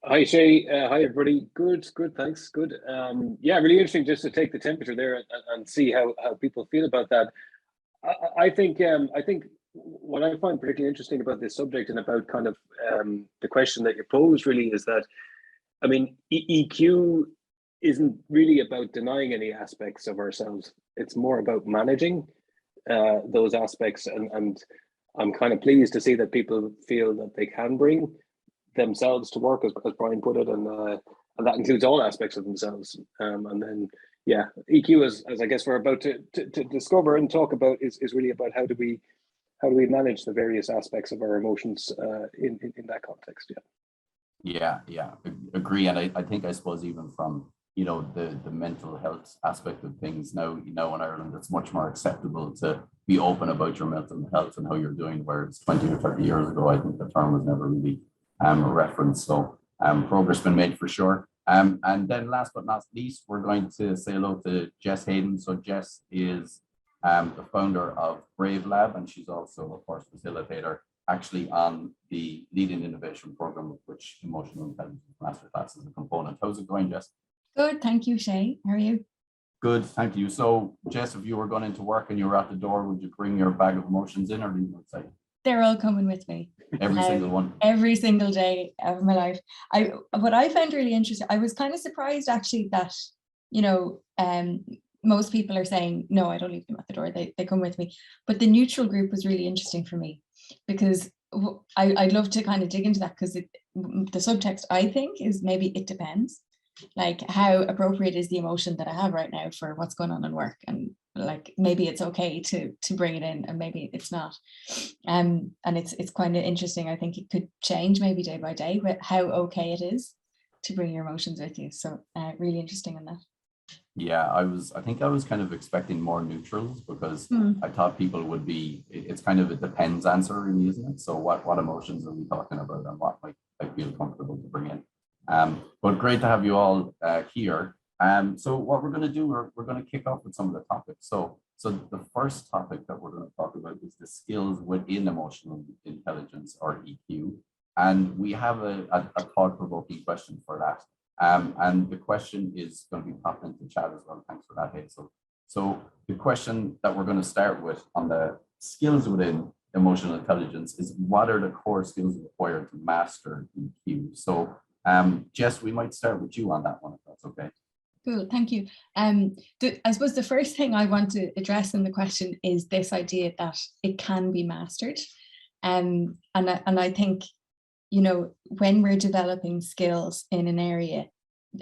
Hi Shay, hi everybody. Good, thanks. Good. Yeah, really interesting just to take the temperature there and see how people feel about that. I think what I find particularly interesting about this subject and about kind of the question that you posed really is that I mean EQ isn't really about denying any aspects of ourselves. It's more about managing those aspects, and I'm kind of pleased to see that people feel that they can bring themselves to work, as Brian put it, and that includes all aspects of themselves. And then, yeah, EQ, as I guess we're about to discover and talk about, is really about how do we manage the various aspects of our emotions in that context. Yeah, agree. And I think, I suppose, even from the mental health aspect of things now, in Ireland, it's much more acceptable to be open about your mental health and how you're doing, whereas 20 or 30 years ago, I think the term was never really a reference. So progress been made for sure. And then last but not least, we're going to say hello to Jess Hayden. So Jess is the founder of Brave Lab, and she's also a course facilitator actually on the Leading Innovation program, of which Emotional Intelligence Masterclass is a component. How's it going, Jess? Good, thank you, Shay. How are you? Good, thank you. So Jess, if you were going into work and you were at the door, would you bring your bag of emotions in, or leave them outside? They're all coming with me. Every single one? Every single day of my life. What I found really interesting, I was kind of surprised actually that, most people are saying, no, I don't leave them at the door, they come with me. But the neutral group was really interesting for me, because I'd love to kind of dig into that, because the subtext, I think, is maybe it depends. Like, how appropriate is the emotion that I have right now for what's going on in work, and like maybe it's okay to bring it in, and maybe it's not. And it's kind of interesting. I think it could change maybe day by day, but how okay it is to bring your emotions with you. So really interesting in that. Yeah, I think I was kind of expecting more neutrals, because I thought people would be, it's kind of a depends answer really, isn't it? So what emotions are we talking about, and what might I feel comfortable to bring in? But great to have you all here. So what we're going to do, we're going to kick off with some of the topics. So the first topic that we're going to talk about is the skills within emotional intelligence, or EQ. And we have a thought-provoking question for that. And the question is going to be popped into chat as well. Thanks for that, Hazel. So the question that we're going to start with on the skills within emotional intelligence is, what are the core skills required to master EQ? So Jess, we might start with you on that one, if that's okay. Cool, thank you. I suppose the first thing I want to address in the question is this idea that it can be mastered. And I think, when we're developing skills in an area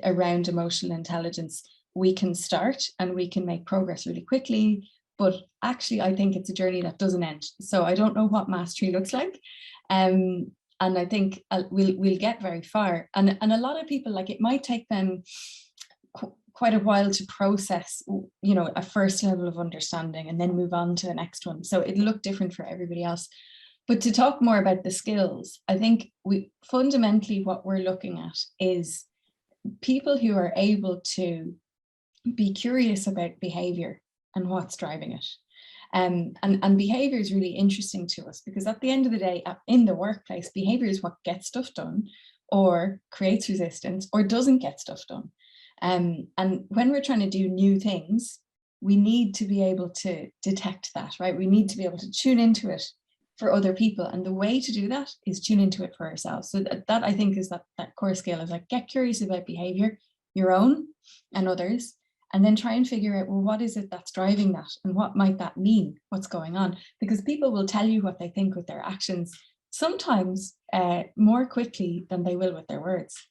around emotional intelligence, we can start and we can make progress really quickly. But actually, I think it's a journey that doesn't end. So I don't know what mastery looks like. And I think we'll get very far. And a lot of people, like, it might take them quite a while to process, a first level of understanding and then move on to the next one. So it'll look different for everybody else. But to talk more about the skills, I think fundamentally what we're looking at is people who are able to be curious about behavior and what's driving it. And behavior is really interesting to us, because at the end of the day, in the workplace, behavior is what gets stuff done, or creates resistance, or doesn't get stuff done. And when we're trying to do new things, we need to be able to detect that, right? We need to be able to tune into it for other people. And the way to do that is tune into it for ourselves. So that I think is that core skill is, like, get curious about behavior, your own and others, and then try and figure out, well, what is it that's driving that? And what might that mean? What's going on? Because people will tell you what they think with their actions, sometimes more quickly than they will with their words.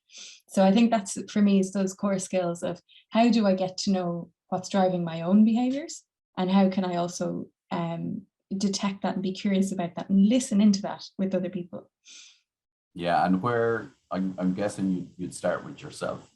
So I think that's, for me, is those core skills of, how do I get to know what's driving my own behaviors? And how can I also detect that and be curious about that and listen into that with other people? Yeah, and where I'm guessing you'd start with yourself.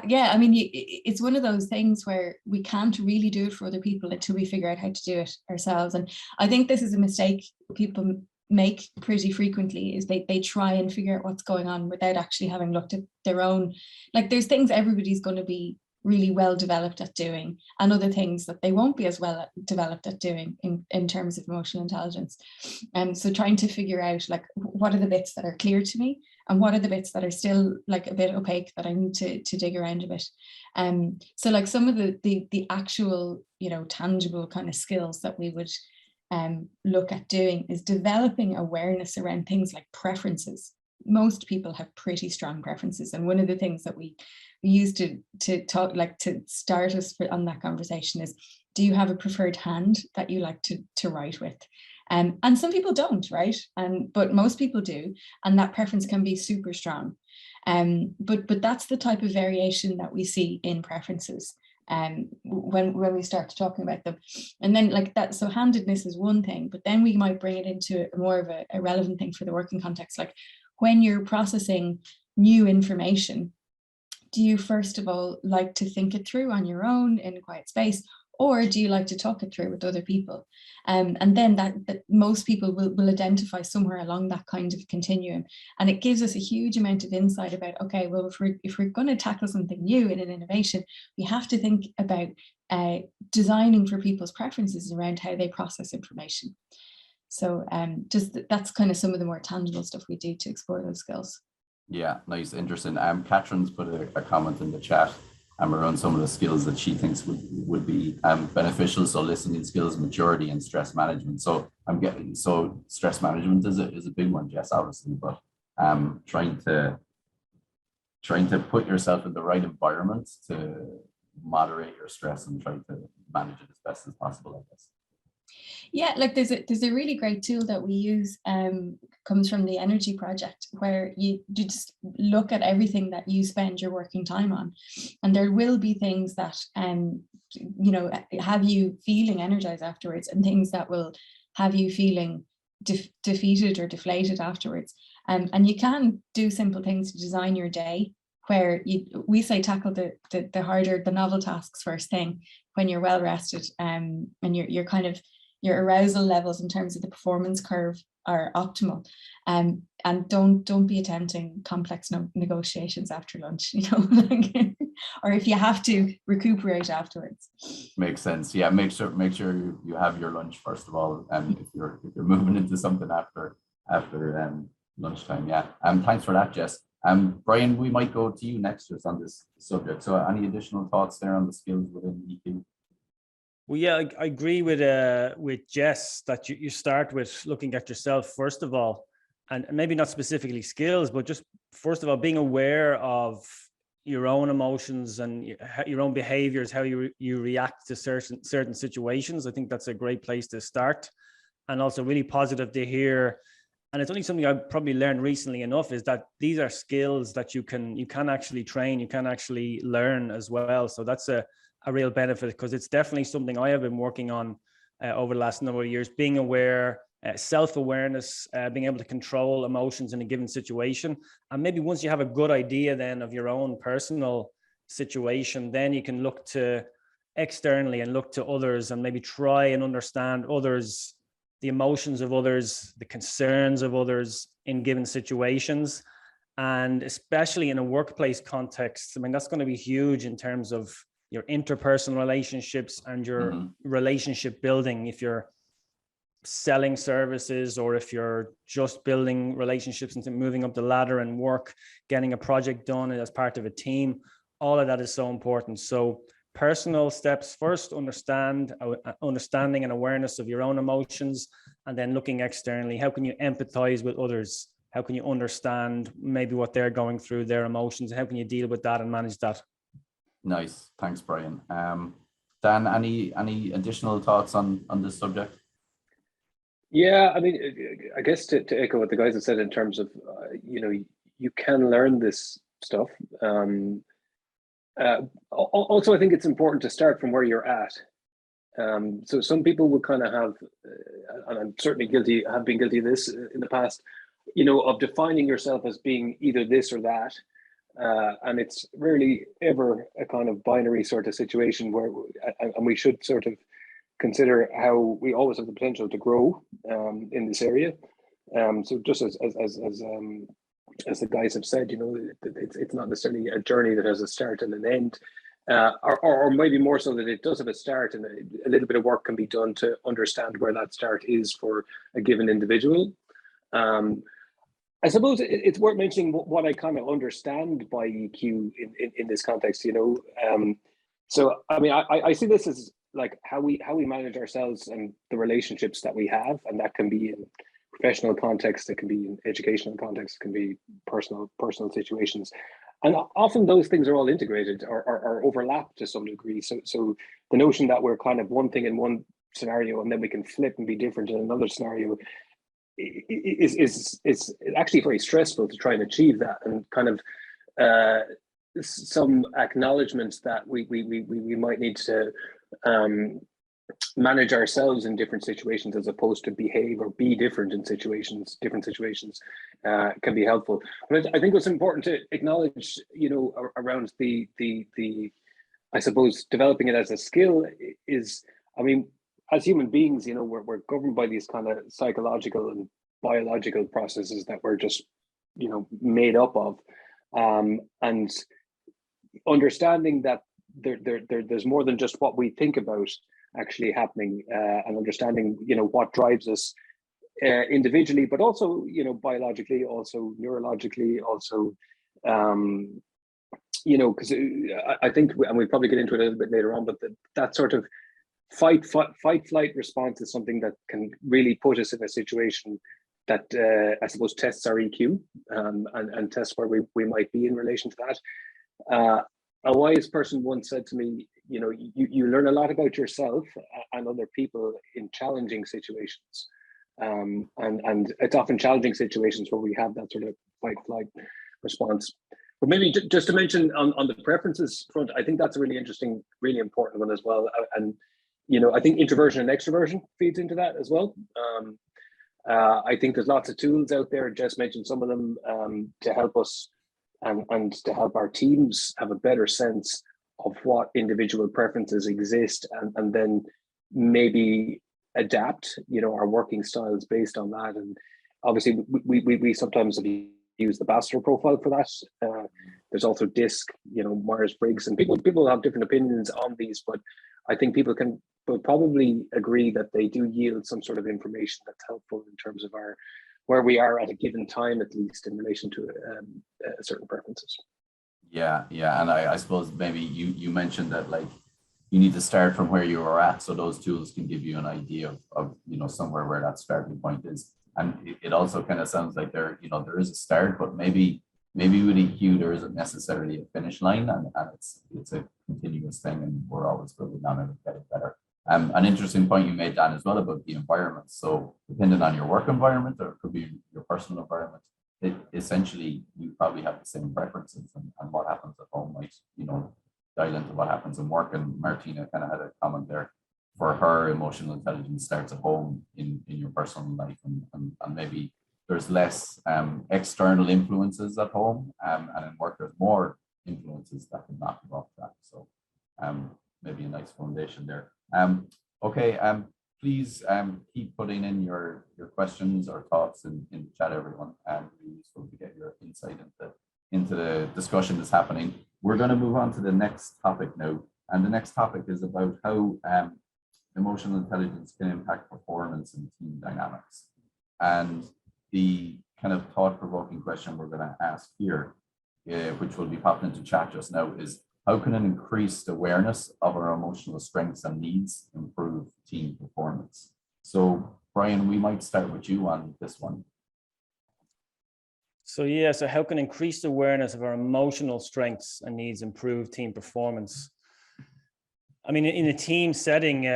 Yeah, I mean, it's one of those things where we can't really do it for other people until we figure out how to do it ourselves. And I think this is a mistake people make pretty frequently, is they try and figure out what's going on without actually having looked at their own. Like, there's things everybody's going to be really well developed at doing, and other things that they won't be as well developed at doing in terms of emotional intelligence. And so trying to figure out like, what are the bits that are clear to me and what are the bits that are still like a bit opaque that I need to dig around a bit. So like some of the actual, tangible kind of skills that we would look at doing is developing awareness around things like preferences. Most people have pretty strong preferences, and one of the things that we use to talk, like to start us on that conversation, is, do you have a preferred hand that you like to write with? And some people don't, right? But most people do, and that preference can be super strong. But that's the type of variation that we see in preferences when we start talking about them. And then like that, so handedness is one thing, but then we might bring it into more of a relevant thing for the working context. Like when you're processing new information, do you first of all like to think it through on your own in a quiet space, or do you like to talk it through with other people? And then that most people will identify somewhere along that kind of continuum. And it gives us a huge amount of insight about, okay, well, if we're going to tackle something new in an innovation, we have to think about designing for people's preferences around how they process information. So just that's kind of some of the more tangible stuff we do to explore those skills. Yeah, nice, interesting. Catherine's put a comment in the chat around some of the skills that she thinks would be beneficial. So listening skills, maturity, and stress management. So stress management is a big one, Jess, obviously, but trying to put yourself in the right environment to moderate your stress and try to manage it as best as possible, I guess. Yeah, like there's a really great tool that we use, comes from the Energy Project, where you just look at everything that you spend your working time on, and there will be things that have you feeling energized afterwards, and things that will have you feeling defeated or deflated afterwards. And you can do simple things to design your day, where we say tackle the harder, the novel tasks first thing when you're well rested, and you're kind of, your arousal levels in terms of the performance curve are optimal, and don't be attempting complex negotiations after lunch, or if you have to, recuperate afterwards. Makes sense. Yeah, make sure you have your lunch first of all, and if you're moving into something after lunchtime. Yeah. Thanks for that, Jess. Brian, we might go to you next just on this subject. So any additional thoughts there on the skills within EQ? Well, yeah, I agree with Jess that you start with looking at yourself first of all, and maybe not specifically skills, but just first of all being aware of your own emotions and your own behaviors, how you react to certain situations. I think that's a great place to start, and also really positive to hear. And it's only something I've probably learned recently enough, is that these are skills that you can actually train, you can actually learn as well. So that's a real benefit, because it's definitely something I have been working on over the last number of years, being aware, self-awareness, being able to control emotions in a given situation. And maybe once you have a good idea then of your own personal situation, then you can look to externally and look to others and maybe try and understand others, the emotions of others, the concerns of others in given situations. And especially in a workplace context, I mean, that's going to be huge in terms of your interpersonal relationships and your relationship building. If you're selling services, or if you're just building relationships and moving up the ladder and work, getting a project done as part of a team, all of that is so important. So personal steps first, understanding and awareness of your own emotions, and then looking externally. How can you empathize with others? How can you understand maybe what they're going through, their emotions? How can you deal with that and manage that? Nice. Thanks, Brian. Dan, any additional thoughts on this subject? Yeah, I mean, I guess to echo what the guys have said in terms of, you can learn this stuff. Also, I think it's important to start from where you're at. So some people will kind of have, and I'm certainly have been guilty of this in the past, of defining yourself as being either this or that. And it's rarely ever a kind of binary sort of situation where, and we should sort of consider how we always have the potential to grow in this area. So just as the guys have said, it's not necessarily a journey that has a start and an end. or maybe more so that it does have a start, and a little bit of work can be done to understand where that start is for a given individual. I suppose it's worth mentioning what I kind of understand by EQ in this context, you know. So I mean, I see this as like how we manage ourselves and the relationships that we have, and that can be in professional context, it can be in educational context, it can be personal situations. And often those things are all integrated or overlap to some degree. So the notion that we're kind of one thing in one scenario and then we can flip and be different in another scenario is actually very stressful to try and achieve that, and kind of some acknowledgements that we might need to manage ourselves in different situations as opposed to behave or be different in different situations can be helpful. But I think what's important to acknowledge, you know, around the I suppose developing it as a skill is, I mean, as human beings, you know, we're governed by these kind of psychological and biological processes that we're just, you know, made up of, and understanding that there's more than just what we think about actually happening, and understanding, you know, what drives us individually, but also, you know, biologically, also neurologically, also, you know, because I think, and we'll probably get into it a little bit later on, but that sort of fight flight response is something that can really put us in a situation that I suppose tests our EQ, and tests where we might be in relation to that. A wise person once said to me, you know, you learn a lot about yourself and other people in challenging situations. And it's often challenging situations where we have that sort of fight flight response. But maybe just to mention on the preferences front, I think that's a really interesting, really important one as well. And, you know, I think introversion and extroversion feeds into that as well. I think there's lots of tools out there. Jess mentioned some of them to help us and to help our teams have a better sense of what individual preferences exist, and then maybe adapt, you know, our working styles based on that. And obviously we sometimes have used the Bachelor profile for that. There's also DISC, you know, Myers-Briggs, and people have different opinions on these, but I think people will probably agree that they do yield some sort of information that's helpful in terms of where we are at a given time, at least in relation to certain preferences. Yeah, and I suppose maybe you mentioned that, like, you need to start from where you are at, so those tools can give you an idea of you know, somewhere where that starting point is. And it also kind of sounds like there is a start, but maybe with EQ there isn't necessarily a finish line, and it's a continuous thing, and we're always building on it and getting better. An interesting point you made, Dan, as well, about the environment. So depending on your work environment, or it could be your personal environment, essentially you probably have the same preferences, and what happens at home might, you know, dial into what happens in work. And Martina kind of had a comment there. For her, emotional intelligence starts at home in your personal life, and maybe there's less external influences at home, and in work there's more influences that can knock you off track. So maybe a nice foundation there. Okay, please keep putting in your questions or thoughts in the chat, everyone. Really useful to get your insight into the discussion that's happening. We're going to move on to the next topic now, and the next topic is about how emotional intelligence can impact performance and team dynamics. And the kind of thought-provoking question we're going to ask here, which will be popped into chat just now, is how can an increased awareness of our emotional strengths and needs improve team performance? So, Brian, we might start with you on this one. So how can increased awareness of our emotional strengths and needs improve team performance? I mean, in a team setting,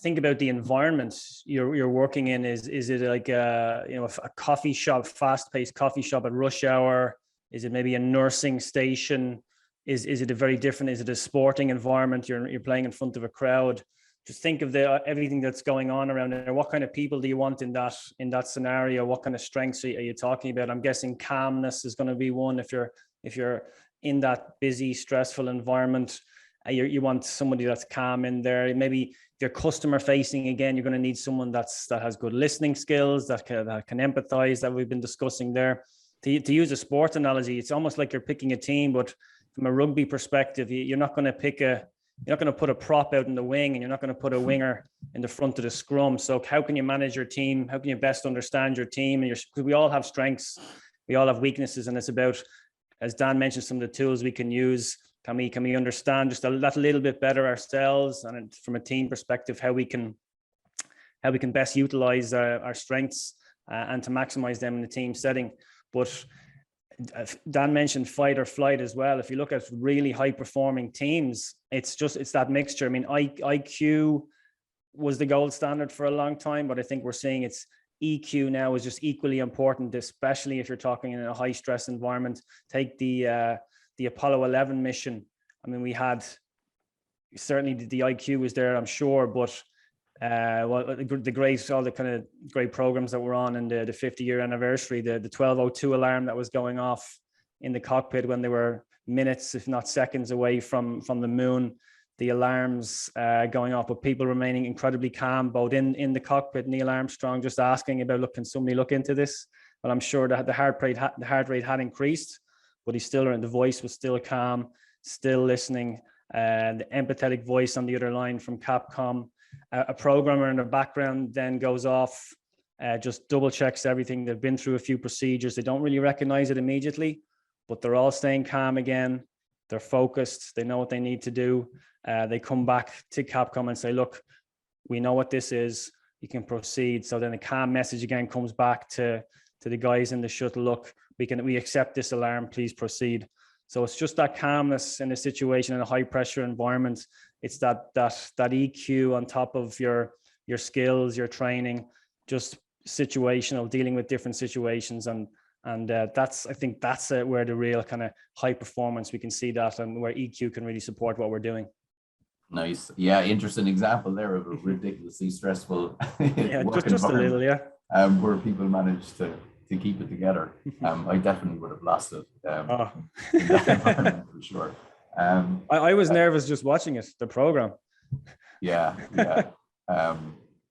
think about the environment you're working in. Is it like a coffee shop, fast-paced coffee shop at rush hour? Is it maybe a nursing station? Is it a very different? Is it a sporting environment? You're playing in front of a crowd. Just think of everything that's going on around there. What kind of people do you want in that scenario? What kind of strengths are you talking about? I'm guessing calmness is going to be one. If you're in that busy, stressful environment, you want somebody that's calm in there. Maybe if you're customer facing, again, you're going to need someone that has good listening skills, that can empathize, that we've been discussing there. To use a sports analogy, it's almost like you're picking a team, but from a rugby perspective, you're not going to put a prop out in the wing, and you're not going to put a winger in the front of the scrum. So how can you manage your team? How can you best understand your team? And because we all have strengths, we all have weaknesses, and it's about, as Dan mentioned, some of the tools we can use. Can we understand just that little bit better ourselves, and from a team perspective, how we can best utilize our strengths and to maximize them in the team setting. But Dan mentioned fight or flight as well. If you look at really high performing teams, it's that mixture. I mean, IQ was the gold standard for a long time, but I think we're seeing it's EQ now is just equally important, especially if you're talking in a high stress environment. Take the Apollo 11 mission. I mean, we had certainly the IQ was there, I'm sure, but all the kind of great programs that were on in the 50-year anniversary, the 12:02 alarm that was going off in the cockpit when they were minutes, if not seconds, away from the moon, the alarms going off, but people remaining incredibly calm, both in the cockpit. Neil Armstrong just asking about, look, can somebody look into this? Well, I'm sure that the heart rate had increased, but the voice was still calm, still listening. The empathetic voice on the other line from Capcom. A programmer in the background then goes off, just double checks everything. They've been through a few procedures. They don't really recognize it immediately, but they're all staying calm again. They're focused. They know what they need to do. They come back to Capcom and say, look, we know what this is. You can proceed. So then a calm message again comes back to the guys in the shuttle. Look, we accept this alarm. Please proceed. So it's just that calmness in a situation in a high pressure environment. It's that EQ on top of your skills, your training, just situational, dealing with different situations. And I think that's where the real kind of high performance, we can see that, and where EQ can really support what we're doing. Nice. Yeah, interesting example there of a ridiculously stressful yeah, just a little, yeah. Where people manage to keep it together. I definitely would have lost it in that environment for sure. I was nervous just watching it, the program. Yeah.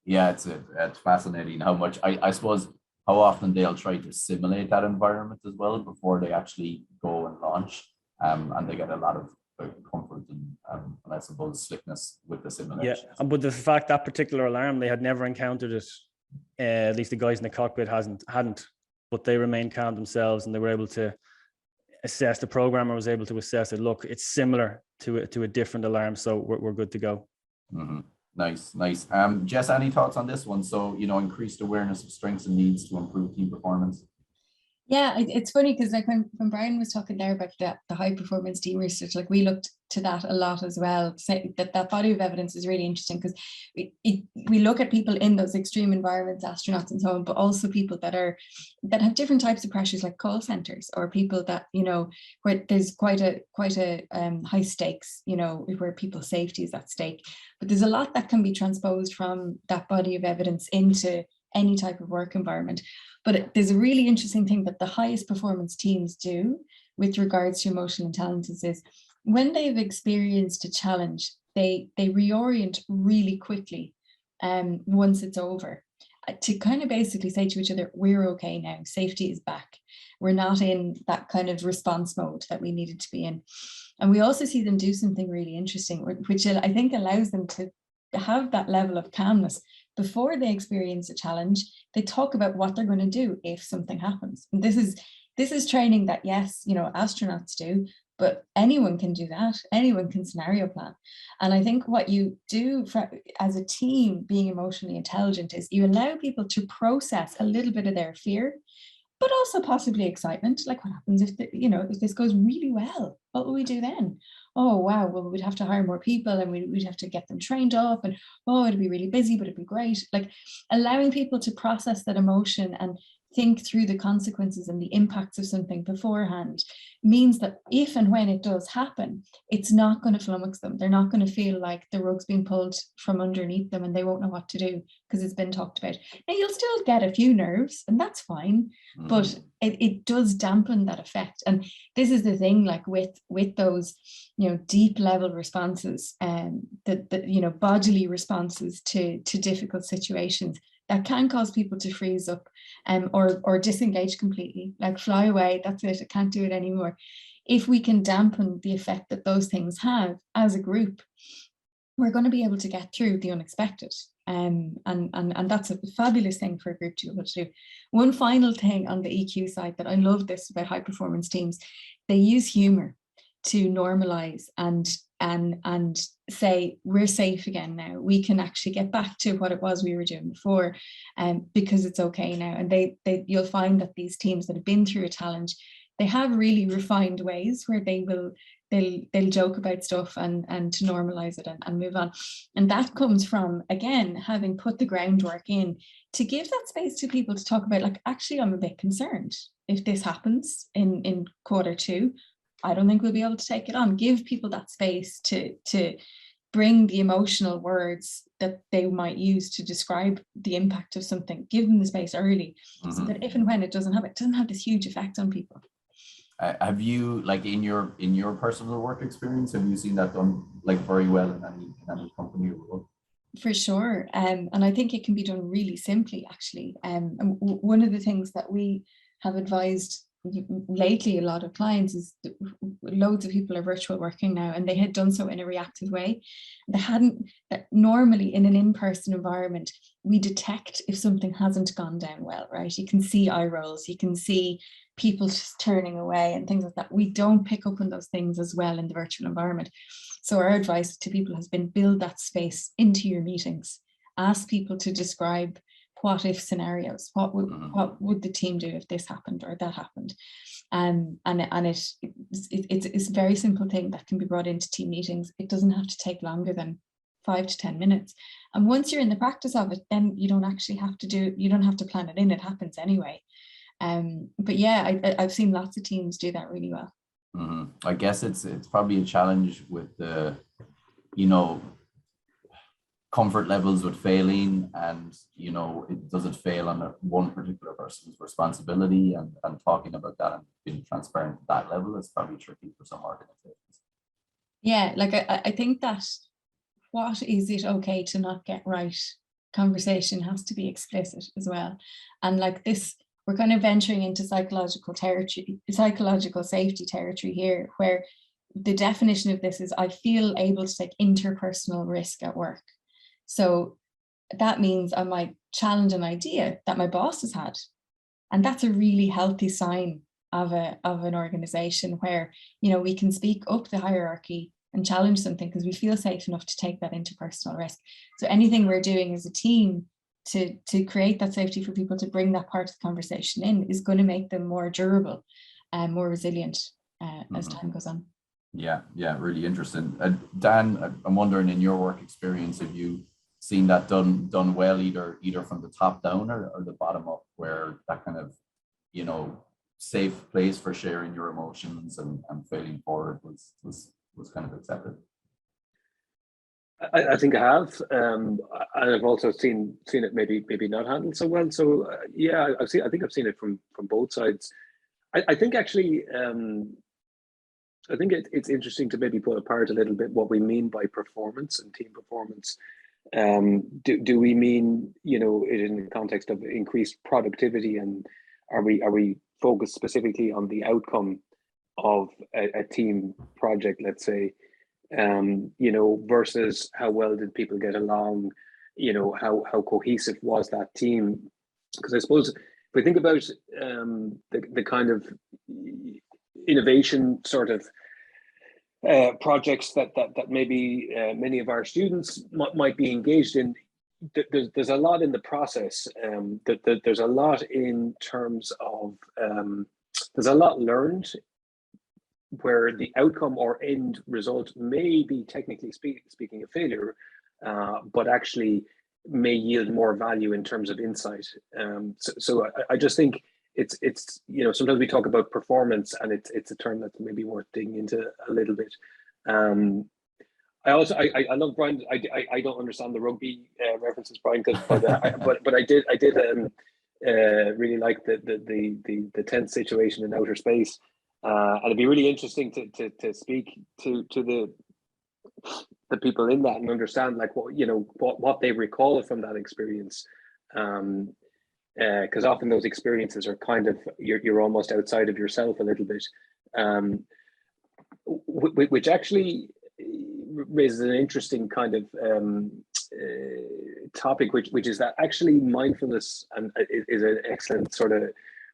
It's fascinating how much I suppose how often they'll try to simulate that environment as well before they actually go and launch, and they get a lot of comfort and I suppose slickness with the simulation. Yeah, but the fact that particular alarm, they had never encountered it. At least the guys in the cockpit hadn't, but they remained calm themselves, and they were able to assess. The programmer was able to assess it. Look, it's similar to a different alarm, so we're good to go. Mm-hmm. Nice. Jess, any thoughts on this one? So, increased awareness of strengths and needs to improve team performance. Yeah, it's funny because like when Brian was talking there about the high performance team research, like we looked to that a lot as well. That body of evidence is really interesting because we look at people in those extreme environments, astronauts and so on, but also people that have different types of pressures, like call centers, or people that where there's quite a high stakes, where people's safety is at stake. But there's a lot that can be transposed from that body of evidence into any type of work environment. But there's a really interesting thing that the highest performance teams do with regards to emotional intelligence is when they've experienced a challenge, they reorient really quickly once it's over, to kind of basically say to each other, we're okay now, safety is back. We're not in that kind of response mode that we needed to be in. And we also see them do something really interesting, which I think allows them to have that level of calmness. Before they experience a challenge, they talk about what they're going to do if something happens. And this is training that, yes, astronauts do, but anyone can do that. Anyone can scenario plan. And I think what you do as a team, being emotionally intelligent, is you allow people to process a little bit of their fear, but also possibly excitement. Like, what happens if this goes really well? What will we do then? Oh, wow, well, we'd have to hire more people, and we'd have to get them trained up, and it'd be really busy, but it'd be great. Like, allowing people to process that emotion and think through the consequences and the impacts of something beforehand means that if and when it does happen, it's not going to flummox them. They're not going to feel like the rug's being pulled from underneath them and they won't know what to do because it's been talked about. Now, you'll still get a few nerves, and that's fine, but it does dampen that effect. And this is the thing, like with those, deep level responses and the bodily responses to difficult situations, that can cause people to freeze up or disengage completely, like fly away. That's it. I can't do it anymore. if we can dampen the effect that those things have as a group, we're going to be able to get through the unexpected. And that's a fabulous thing for a group to be able to do. One final thing on the EQ side that I love this about high performance teams, they use humor to normalize and say, we're safe again now. We can actually get back to what it was we were doing before, because it's okay now. And you'll find that these teams that have been through a challenge, they have really refined ways where they'll joke about stuff and to normalize it and move on. And that comes from, again, having put the groundwork in to give that space to people to talk about, like, actually, I'm a bit concerned if this happens in Q2. I don't think we'll be able to take it on. Give people that space to bring the emotional words that they might use to describe the impact of something. Give them the space early, so that if and when it doesn't have this huge effect on people. Have you, like, in your personal work experience, have you seen that done like very well in any company or role? For sure, and I think it can be done really simply, actually. And one of the things that we have advised lately a lot of clients is loads of people are virtual working now, and they had done so in a reactive way. They hadn't. Normally in an in-person environment, we detect if something hasn't gone down well, right? You can see eye rolls, you can see people just turning away and things like that. We don't pick up on those things as well in the virtual environment. So our advice to people has been, build that space into your meetings. Ask people to describe what if scenarios. What would the team do if this happened or that happened? And it's a very simple thing that can be brought into team meetings. It doesn't have to take longer than 5 to 10 minutes. And once you're in the practice of it, then you don't actually have to you don't have to plan it in. It happens anyway. But yeah, I've seen lots of teams do that really well. I guess it's probably a challenge with the, comfort levels with failing, and does it fail on one particular person's responsibility, and talking about that and being transparent at that level is probably tricky for some organizations. Yeah, like I think that what is it okay to not get right conversation has to be explicit as well. And like this, we're kind of venturing into psychological safety territory here, where the definition of this is, I feel able to take interpersonal risk at work. So that means I might challenge an idea that my boss has had. And that's a really healthy sign of an organization where, we can speak up the hierarchy and challenge something because we feel safe enough to take that interpersonal risk. So anything we're doing as a team to create that safety for people to bring that part of the conversation in is going to make them more durable and more resilient as time goes on. Yeah, really interesting. Dan, I'm wondering, in your work experience, have you seen that done well, either from the top down or the bottom up, where that kind of safe place for sharing your emotions and failing forward was kind of accepted? I think I have, and I've also seen it maybe not handled so well. So yeah, I think I've seen it from both sides. I think actually, I think it's interesting to maybe pull apart a little bit what we mean by performance and team performance. Do we mean it in the context of increased productivity, and are we focused specifically on the outcome of a team project, let's say? Versus how well did people get along, how cohesive was that team? Because I suppose if we think about the kind of innovation sort of projects that maybe many of our students might be engaged in, there's a lot in the process. There's a lot in terms of there's a lot learned, where the outcome or end result may be, technically speaking, a failure, but actually may yield more value in terms of insight. So I just think it's sometimes we talk about performance, and it's a term that's maybe worth digging into a little bit. I love Brian. I don't understand the rugby references, Brian, but I did really like the tense situation in outer space. And it'd be really interesting to speak to the people in that and understand, like, what they recall from that experience, because often those experiences are kind of, you're almost outside of yourself a little bit. which actually raises an interesting kind of topic, which is that actually mindfulness is an excellent sort of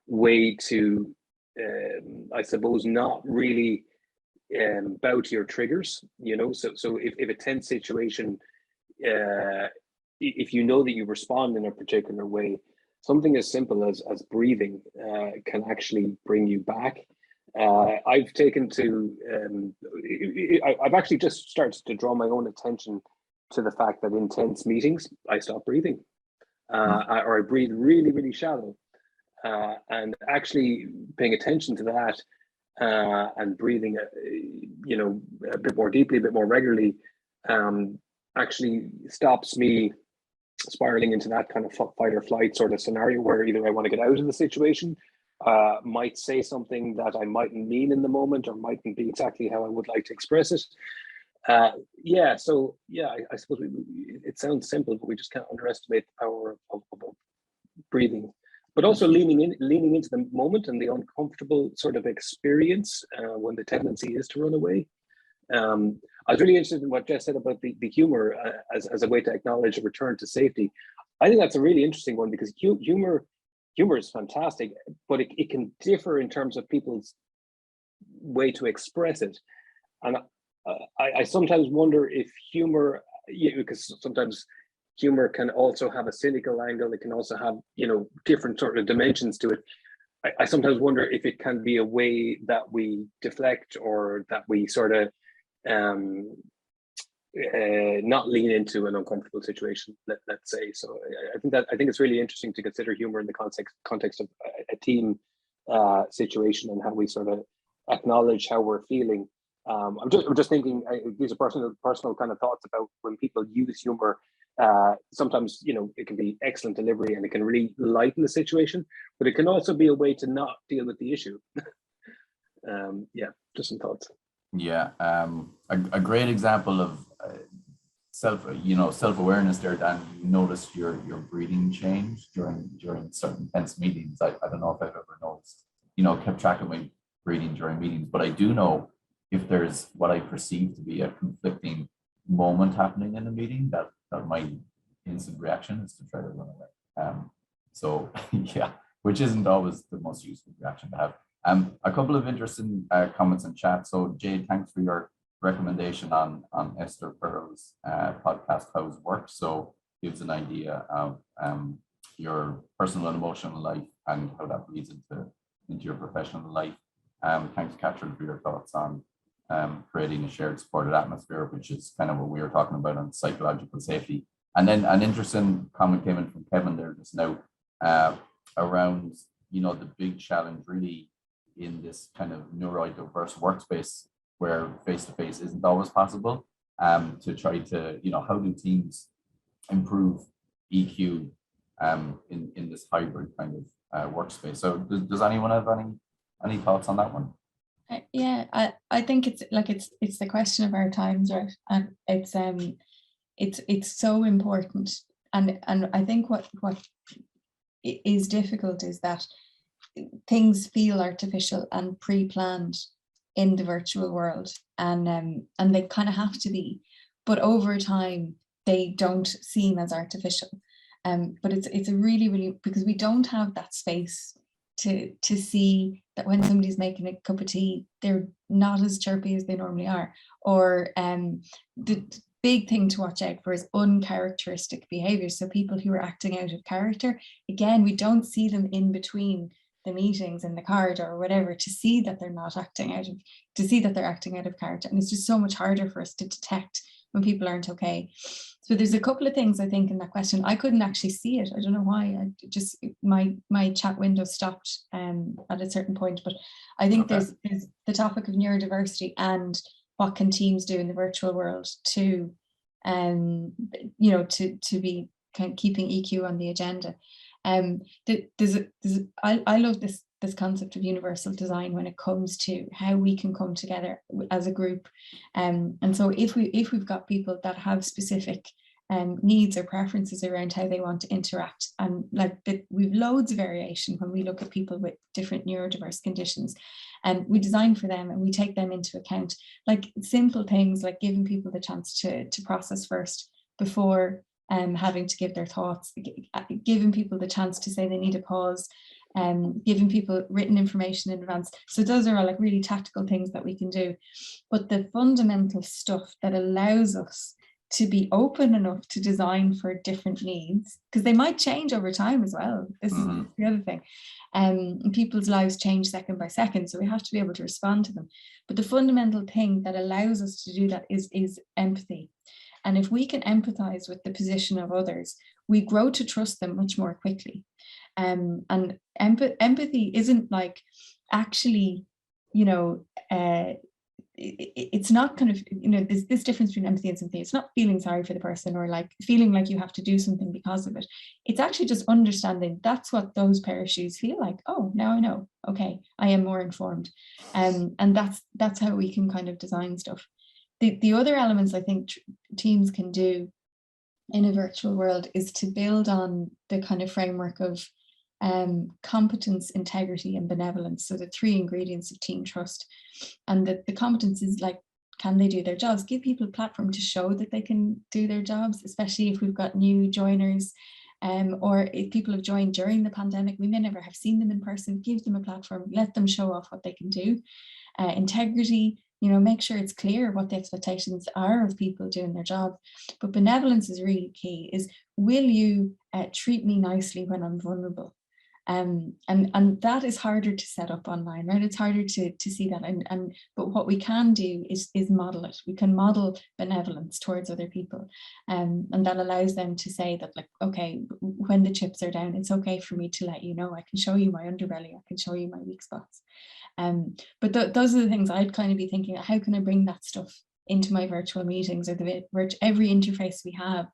way to, I suppose, not really bow to your triggers, you know. So if a tense situation, if you know that you respond in a particular way, something as simple as breathing can actually bring you back. I've taken to, I've actually just started to draw my own attention to the fact that in tense meetings, I stop breathing, or I breathe really, really shallow, and actually paying attention to that and breathing, you know, a bit more deeply, a bit more regularly, actually stops me spiraling into that kind of fight or flight sort of scenario where either I want to get out of the situation, might say something that I mightn't mean in the moment or mightn't be exactly how I would like to express it. Yeah, so yeah, I suppose it sounds simple, but we just can't underestimate the power of breathing, but also leaning into the moment and the uncomfortable sort of experience when the tendency is to run away. I was really interested in what Jess said about the humor as a way to acknowledge a return to safety. I think that's a really interesting one, because humor is fantastic, but it can differ in terms of people's way to express it. And I sometimes wonder if humor, because sometimes humor can also have a cynical angle. It can also have, you know, different sort of dimensions to it. I sometimes wonder if it can be a way that we deflect, or that we sort of not lean into an uncomfortable situation, let's say. So I think it's really interesting to consider humor in the context of a team situation, and how we sort of acknowledge how we're feeling. I'm just thinking, these are personal kind of thoughts about when people use humor. Sometimes, you know, it can be excellent delivery and it can really lighten the situation, but it can also be a way to not deal with the issue. Yeah, just some thoughts. Yeah, a great example of self-awareness there, Dan. You noticed your breathing change during certain tense meetings. I don't know if I've ever noticed, you know, kept track of my breathing during meetings, but I do know if there's what I perceive to be a conflicting moment happening in a meeting, that my instant reaction is to try to run away. So yeah, which isn't always the most useful reaction to have. A couple of interesting comments in chat. So Jade, thanks for your recommendation on Esther Perel's podcast, How's Work. So gives an idea of your personal and emotional life and how that bleeds into your professional life. Thanks, Catherine, for your thoughts on creating a shared supported atmosphere, which is kind of what we were talking about on psychological safety. And then an interesting comment came in from Kevin there just now around, you know, the big challenge really in this kind of neurodiverse workspace where face-to-face isn't always possible, to try to, you know, how do teams improve EQ in this hybrid kind of workspace? So does anyone have any thoughts on that one? Yeah, I think it's the question of our times, right? And it's so important, and I think what is difficult is that things feel artificial and pre-planned in the virtual world, and they kind of have to be, but over time they don't seem as artificial. But it's a really, because we don't have that space to see that when somebody's making a cup of tea, they're not as chirpy as they normally are, or the big thing to watch out for is uncharacteristic behavior. So people who are acting out of character, again, we don't see them in between the meetings in the corridor or whatever to see that they're not acting out of, to see that they're acting out of character. And it's just so much harder for us to detect when people aren't okay. So there's a couple of things I think in that question. I couldn't actually see it. I don't know why. I just, my chat window stopped at a certain point, but I think there's the topic of neurodiversity and what can teams do in the virtual world to, you know, to be kind of keeping EQ on the agenda. I love this concept of universal design when it comes to how we can come together as a group, and so if we've got people that have specific needs or preferences around how they want to interact. And like we've loads of variation when we look at people with different neurodiverse conditions, and we design for them and we take them into account. Like simple things like giving people the chance to process first before having to give their thoughts, giving people the chance to say they need a pause, giving people written information in advance. So those are all like really tactical things that we can do. But the fundamental stuff that allows us to be open enough to design for different needs, because they might change over time as well. This is the other thing. People's lives change second by second, so we have to be able to respond to them. But the fundamental thing that allows us to do that is empathy. And if we can empathize with the position of others, we grow to trust them much more quickly. And empathy isn't like actually, you know, it's not kind of, you know, there's this difference between empathy and sympathy. It's not feeling sorry for the person or like feeling like you have to do something because of it. It's actually just understanding that's what those pair of shoes feel like. Oh, now I know. Okay, I am more informed. And that's how we can kind of design stuff. The other elements I think teams can do in a virtual world is to build on the kind of framework of competence, integrity, and benevolence. So the three ingredients of team trust. And the competence is like, can they do their jobs? Give people a platform to show that they can do their jobs, especially if we've got new joiners, or if people have joined during the pandemic, we may never have seen them in person. Give them a platform, let them show off what they can do. Integrity, you know, make sure it's clear what the expectations are of people doing their job. But benevolence is really key, is will you treat me nicely when I'm vulnerable? And that is harder to set up online, right? It's harder to see that. But what we can do is model it. We can model benevolence towards other people. And that allows them to say that, like, okay, when the chips are down, it's okay for me to let you know. I can show you my underbelly. I can show you my weak spots. But those are the things I'd kind of be thinking, how can I bring that stuff into my virtual meetings, or every interface we have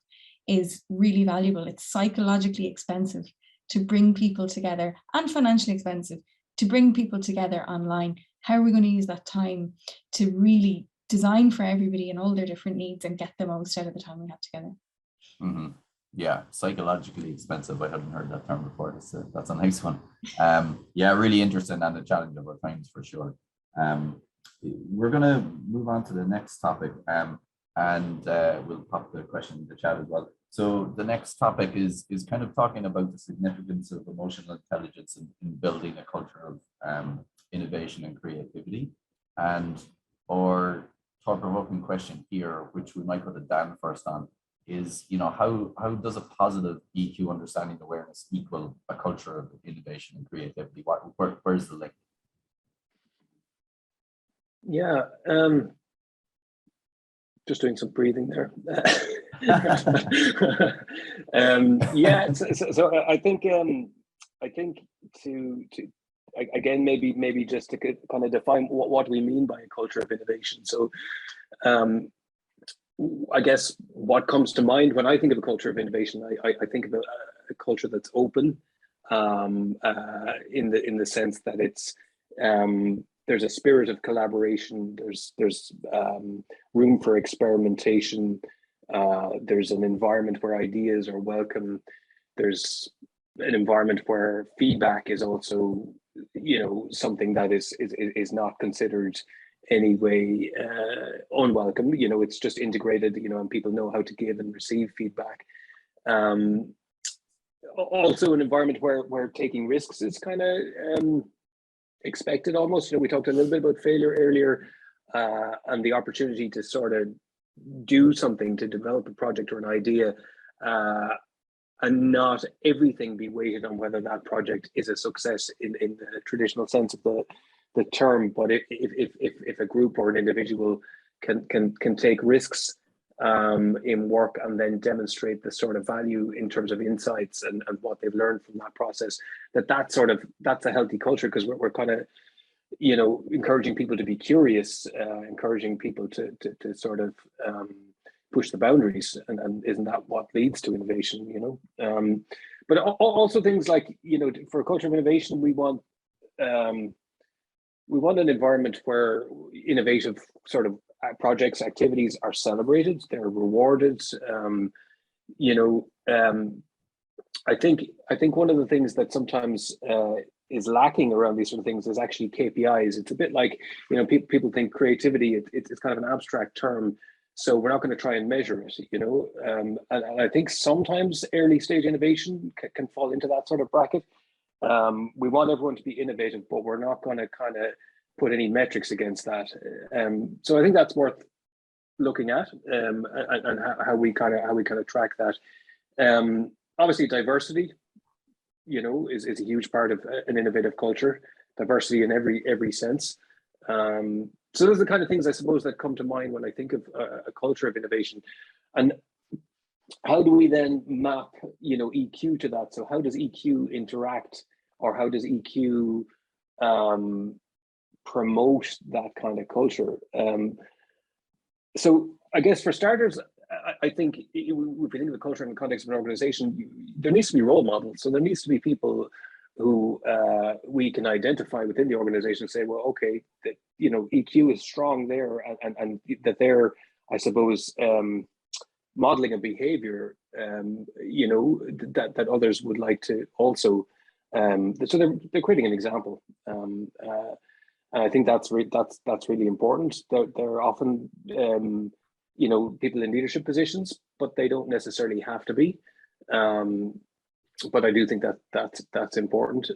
is really valuable. It's psychologically expensive to bring people together, and financially expensive to bring people together online. How are we going to use that time to really design for everybody and all their different needs and get the most out of the time we have together? Yeah, psychologically expensive. I hadn't heard that term before. That's a nice one. Yeah, really interesting, and a challenge of our times for sure. We're going to move on to the next topic, and we'll pop the question in the chat as well. So the next topic is kind of talking about the significance of emotional intelligence in building a culture of innovation and creativity. And our thought-provoking question here, which we might go to Dan first on, is, you know, how does a positive EQ, understanding, awareness, equal a culture of innovation and creativity? Where's the link? Yeah, just doing some breathing there. Yeah, so I think to again, maybe just to kind of define what we mean by a culture of innovation. So I guess what comes to mind when I think of a culture of innovation, I think about a culture that's open, in the sense that it's there's a spirit of collaboration. There's room for experimentation. There's an environment where ideas are welcome. There's an environment where feedback is also, you know, something that is not considered anyway unwelcome. You know, it's just integrated. You know, and people know how to give and receive feedback. Also, an environment where taking risks is kind of expected almost. You know, we talked a little bit about failure earlier, and the opportunity to sort of do something, to develop a project or an idea, and not everything be weighted on whether that project is a success in the traditional sense of the term. But if a group or an individual can take risks in work and then demonstrate the sort of value in terms of insights and what they've learned from that process, that's a healthy culture, because we're kind of, you know, encouraging people to be curious, encouraging people to sort of push the boundaries, and isn't that what leads to innovation, you know? But also things like, you know, for a culture of innovation, we want an environment where innovative sort of projects, activities are celebrated, they're rewarded. you know, I think one of the things that sometimes is lacking around these sort of things is actually KPIs. It's a bit like, you know, people think creativity, it's kind of an abstract term, so we're not going to try and measure it, you know. And I think sometimes early stage innovation can fall into that sort of bracket. We want everyone to be innovative, but we're not going to kind of put any metrics against that. So I think that's worth looking at, and how we kind of track that. Obviously, diversity, you know, is a huge part of an innovative culture. Diversity in every sense. So those are the kind of things I suppose that come to mind when I think of a culture of innovation. And how do we then map, you know, EQ to that? So how does EQ interact, or how does EQ promote that kind of culture? So I guess for starters, I think if we think of the culture in the context of an organization, there needs to be role models. So there needs to be people who we can identify within the organization and say, well, okay, that, you know, EQ is strong there, and that they're, I suppose, modeling a behavior, you know, that others would like to also. So they're creating an example, and I think that's really important. They're often, you know, people in leadership positions, but they don't necessarily have to be. But I do think that's important.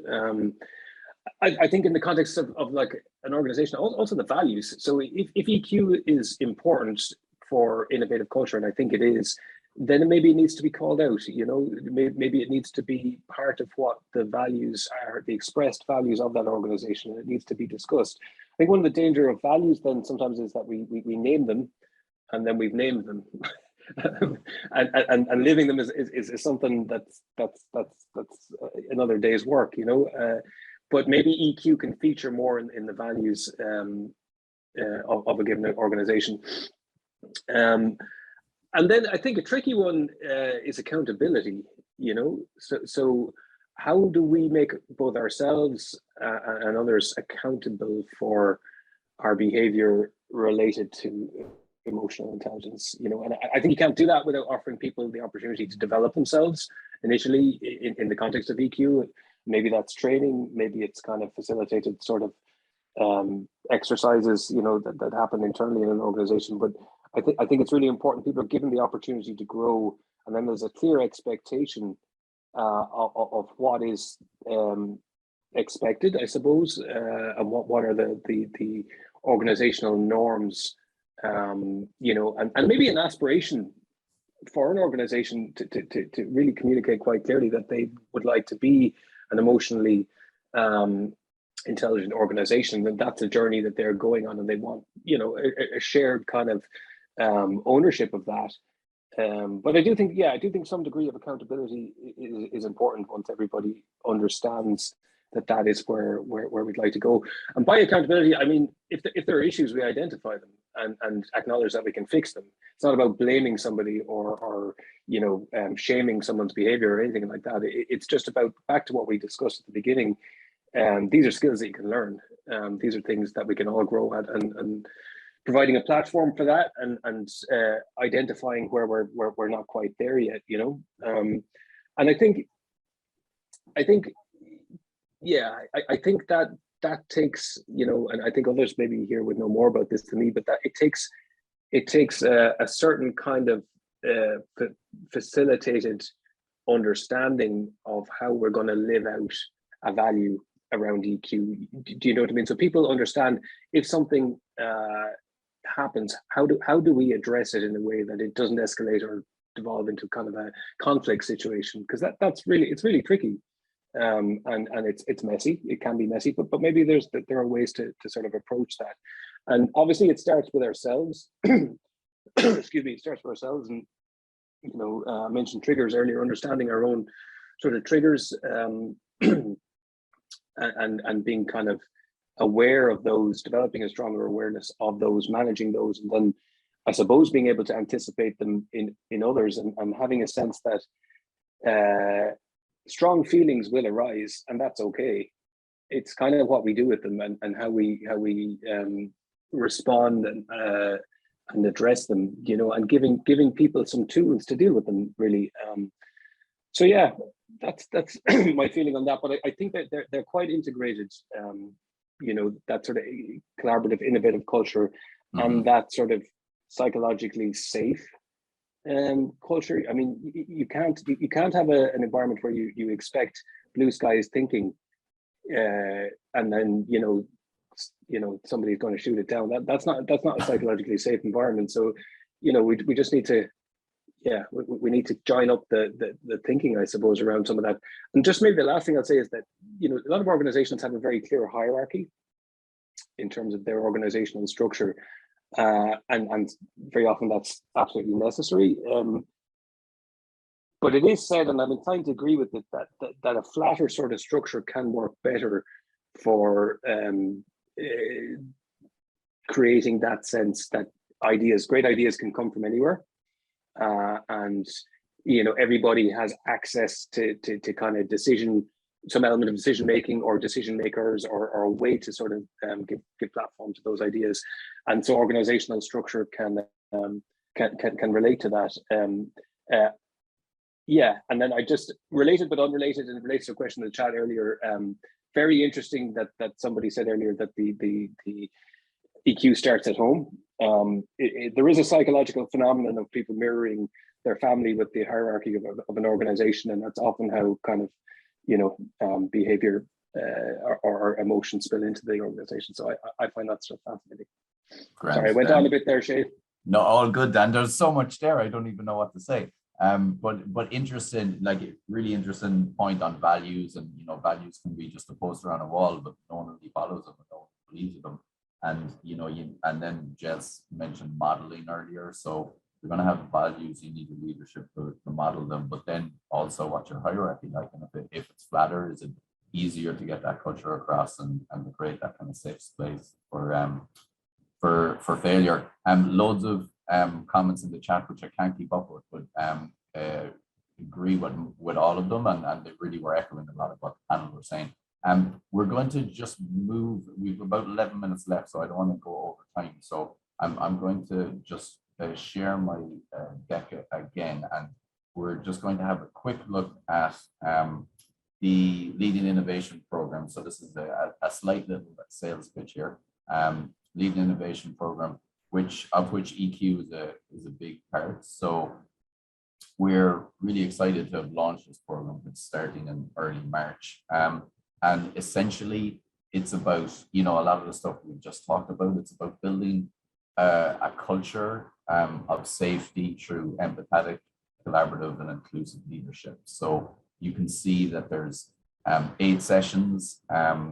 I think in the context of like an organization, also the values. So if EQ is important for innovative culture, and I think it is, then maybe it needs to be called out. You know, maybe it needs to be part of what the values are, the expressed values of that organization, and it needs to be discussed. I think one of the danger of values then sometimes is that we name them, and then we've named them. and living them is something that's another day's work, you know. But maybe EQ can feature more in the values of a given organization. And then I think a tricky one is accountability, you know. So how do we make both ourselves and others accountable for our behavior related to emotional intelligence, you know? And I think you can't do that without offering people the opportunity to develop themselves initially in the context of EQ. Maybe that's training, maybe it's kind of facilitated sort of exercises, you know, that happen internally in an organization. But I think it's really important people are given the opportunity to grow, and then there's a clear expectation of what is expected, I suppose, and what are the organizational norms, you know, and maybe an aspiration for an organization to really communicate quite clearly that they would like to be an emotionally intelligent organization, and that's a journey that they're going on, and they want, you know, a shared kind of ownership of that. But I do think some degree of accountability is important once everybody understands that is where we'd like to go. And by accountability, I mean, if there are issues, we identify them and acknowledge that we can fix them. It's not about blaming somebody or you know, shaming someone's behavior or anything like that. It's just about, back to what we discussed at the beginning, these are skills that you can learn. These are things that we can all grow at, and providing a platform for that, and identifying where we're not quite there yet, you know. And I think yeah, I think that takes, you know, and I think others maybe here would know more about this than me, but that it takes a certain kind of facilitated understanding of how we're going to live out a value around EQ. Do you know what I mean? So people understand if something happens, how do we address it in a way that it doesn't escalate or devolve into kind of a conflict situation? Because it's really tricky. And it's messy. It can be messy, but maybe there are ways to sort of approach that. And obviously it starts with ourselves. Excuse me, it starts with ourselves. And, you know, I mentioned triggers earlier, understanding our own sort of triggers, and being kind of aware of those, developing a stronger awareness of those, managing those, and then I suppose being able to anticipate them in others, and having a sense that strong feelings will arise, and that's okay. It's kind of what we do with them, and how we respond and address them, you know, and giving people some tools to deal with them, really. So yeah, that's my feeling on that. But I think that they're quite integrated. You know, that sort of collaborative, innovative culture, and that sort of psychologically safe culture. I mean, you can't have an environment where you expect blue skies thinking, and then you know somebody's going to shoot it down. That's not a psychologically safe environment. So, you know, we just need to, yeah, we need to join up the thinking, I suppose, around some of that. And just maybe the last thing I'd say is that, you know, a lot of organizations have a very clear hierarchy in terms of their organizational structure, and very often that's absolutely necessary. But it is said, and I'm inclined to agree with it, that a flatter sort of structure can work better for creating that sense that great ideas can come from anywhere, and you know, everybody has access to kind of some element of decision making, or decision makers, or a way to sort of give platform to those ideas, and so organizational structure can relate to that. Yeah, and then I just related but unrelated, and it relates to a question in the chat earlier. Very interesting that somebody said earlier that the EQ starts at home. There is a psychological phenomenon of people mirroring their family with the hierarchy of an organization, and that's often how kind of, you know, behavior or emotions spill into the organization. So I find that stuff fascinating. Grand. Sorry, I went on a bit there, Shay. No, all good, Dan. There's so much there, I don't even know what to say. But interesting, like really interesting point on values, and you know, values can be just a poster on a wall, but no one really follows them, and no one believes in them. And you know, and then Jess mentioned modeling earlier. So you're going to have values, you need the leadership to model them, but then also what's your hierarchy like? And if it's flatter, is it easier to get that culture across and to create that kind of safe space for failure? Loads of comments in the chat which I can't keep up with, but agree with all of them, and they really were echoing a lot of what the panel were saying. We're going to just move. We've about 11 minutes left, so I don't want to go over time. So I'm going to just share my deck again, and we're just going to have a quick look at the Leading Innovation Program. So this is a slight little sales pitch here. Leading Innovation Program, of which EQ is a big part. So we're really excited to have launched this program. It's starting in early March. And essentially, it's about, you know, a lot of the stuff we've just talked about. It's about building a culture of safety through empathetic, collaborative, and inclusive leadership. So you can see that there's 8 sessions,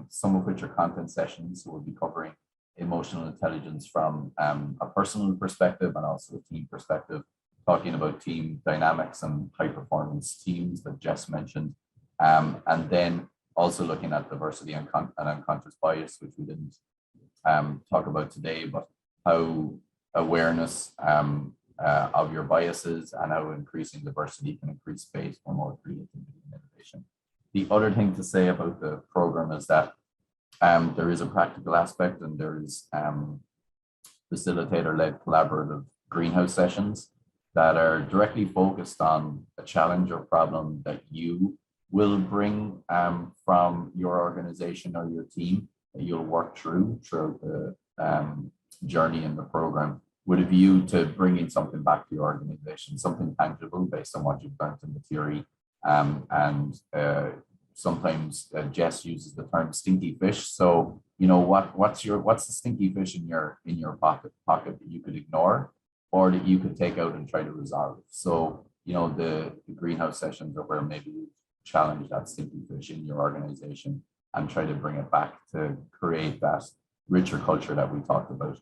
some of which are content sessions. So we'll be covering emotional intelligence from a personal perspective and also a team perspective, talking about team dynamics and high performance teams that Jess mentioned, and then also looking at diversity and unconscious bias, which we didn't talk about today, but how awareness of your biases and how increasing diversity can increase space for more creativity and innovation. The other thing to say about the program is that there is a practical aspect, and there is facilitator-led collaborative greenhouse sessions that are directly focused on a challenge or problem that you will bring from your organization or your team that you'll work throughout the journey in the program, with a view to bringing something back to your organization, something tangible based on what you've learned in the theory. Sometimes Jess uses the term stinky fish. So, you know, what's the stinky fish in your pocket that you could ignore, or that you could take out and try to resolve? So, you know, the greenhouse sessions are where maybe you challenge that stinky fish in your organization and try to bring it back to create that richer culture that we talked about.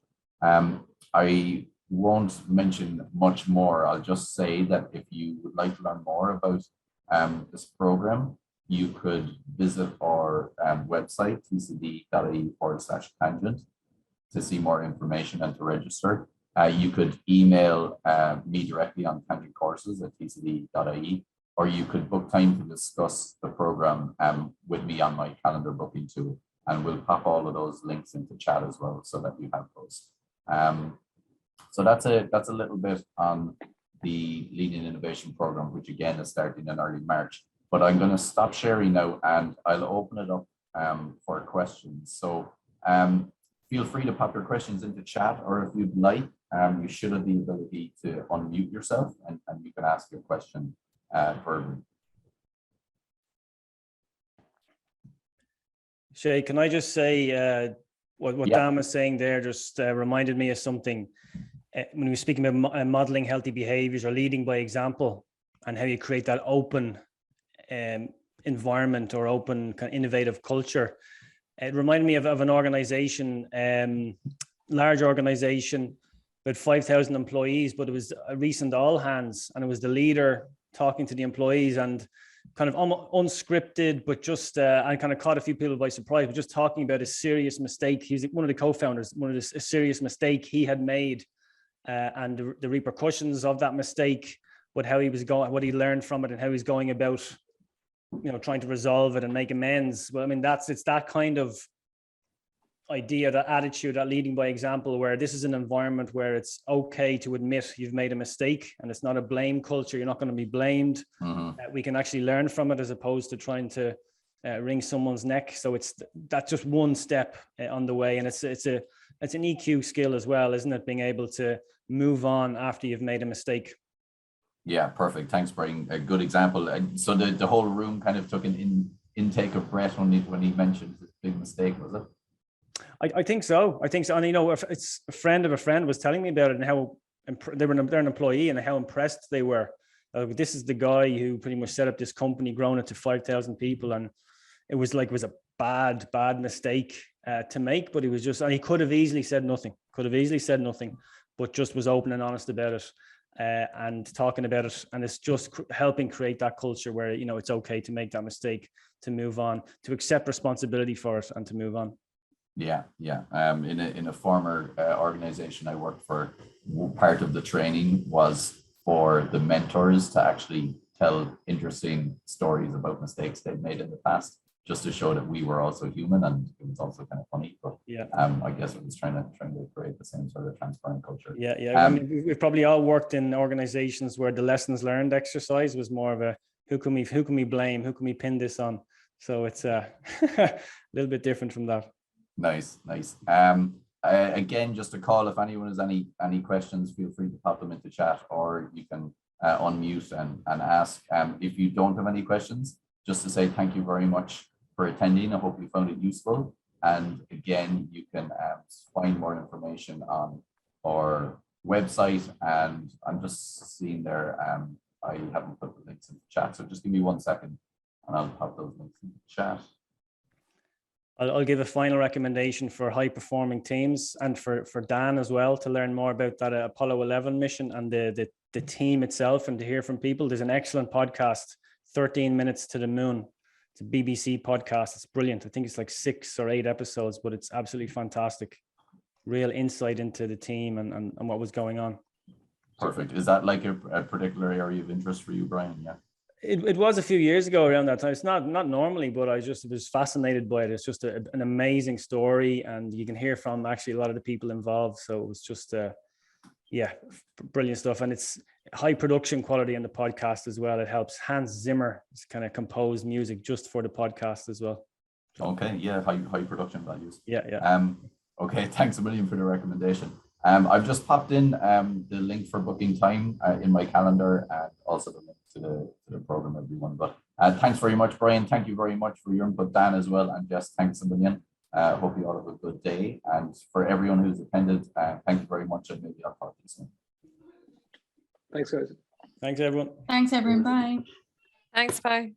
I won't mention much more. I'll just say that if you would like to learn more about this program, you could visit our website, tcd.ie/tangent, to see more information and to register. You could email me directly on tangentcourses@tcd.ie, or you could book time to discuss the program with me on my calendar booking tool, and we'll pop all of those links into chat as well so that you have those. So that's a little bit on the Leading Innovation Program, which again is starting in early March. But I'm going to stop sharing now and I'll open it up for questions. So feel free to pop your questions into chat, or if you'd like, you should have the ability to unmute yourself and you can ask your question verbally. Shay, can I just say what Dan was saying there just reminded me of something. When we were speaking about modeling healthy behaviors or leading by example, and how you create that open environment or open kind of innovative culture, it reminded me of an organization, large organization, about 5,000 employees, but it was a recent all hands, and it was the leader talking to the employees and kind of almost unscripted, but just I kind of caught a few people by surprise, but just talking about a serious mistake. He's one of the co-founders, a serious mistake he had made, and the repercussions of that mistake, but how he was going, what he learned from it, and how he's going about, trying to resolve it and make amends. Well, I mean, it's that kind of idea, that attitude, that leading by example, where this is an environment where it's okay to admit you've made a mistake, and it's not a blame culture. You're not going to be blamed. We can actually learn from it, as opposed to trying to wring someone's neck. So that's just one step on the way, and it's an EQ skill as well, isn't it? Being able to move on after you've made a mistake. Yeah, perfect. Thanks, Brian. A good example. So the whole room kind of took an intake of breath when he mentioned his big mistake, was it? I think so. And it's a friend of a friend was telling me about it, and how they're an employee, and how impressed they were. This is the guy who pretty much set up this company, grown it to 5,000 people, and it was a bad mistake to make. But he could have easily said nothing. But just was open and honest about it, and talking about it. And it's just helping create that culture where it's okay to make that mistake, to move on, to accept responsibility for it, and to move on. Yeah. In a former organization I worked for, part of the training was for the mentors to actually tell interesting stories about mistakes they've made in the past, just to show that we were also human, and it was also kind of funny. But I guess it was trying to create the same sort of transparent culture. I mean, we've probably all worked in organizations where the lessons learned exercise was more of a who can we blame, who can we pin this on. So it's a little bit different from that. Nice. Again, just a call, if anyone has any questions, feel free to pop them into chat, or you can unmute and ask. If you don't have any questions, just to say thank you very much for attending. I hope you found it useful. And again, you can find more information on our website. And I'm just seeing there, I haven't put the links in the chat, so just give me 1 second and I'll pop those links in the chat. I'll give a final recommendation for high performing teams, and for Dan as well, to learn more about that Apollo 11 mission and the team itself, and to hear from people. There's an excellent podcast, 13 Minutes to the Moon. It's a BBC podcast. It's brilliant. I think it's like 6 or 8 episodes, but it's absolutely fantastic. Real insight into the team and what was going on. Perfect. Is that like a particular area of interest for you, Brian? Yeah. It was a few years ago around that time. It's not normally, but I just was fascinated by it. It's just an amazing story, and you can hear from actually a lot of the people involved. So it was just, brilliant stuff. And it's high production quality in the podcast as well. It helps. Hans Zimmer has kind of composed music just for the podcast as well. Okay, yeah, high production values. Yeah. Okay, thanks a million for the recommendation. I've just popped in the link for booking time in my calendar, and also the link to the program, everyone. But thanks very much, Brian. Thank you very much for your input, Dan, as well. And Jess, thanks a million. Hope you all have a good day. And for everyone who's attended, thank you very much, and maybe I'll talk to you soon. Thanks, guys. Thanks, everyone. Thanks, everyone. Bye. Thanks, bye.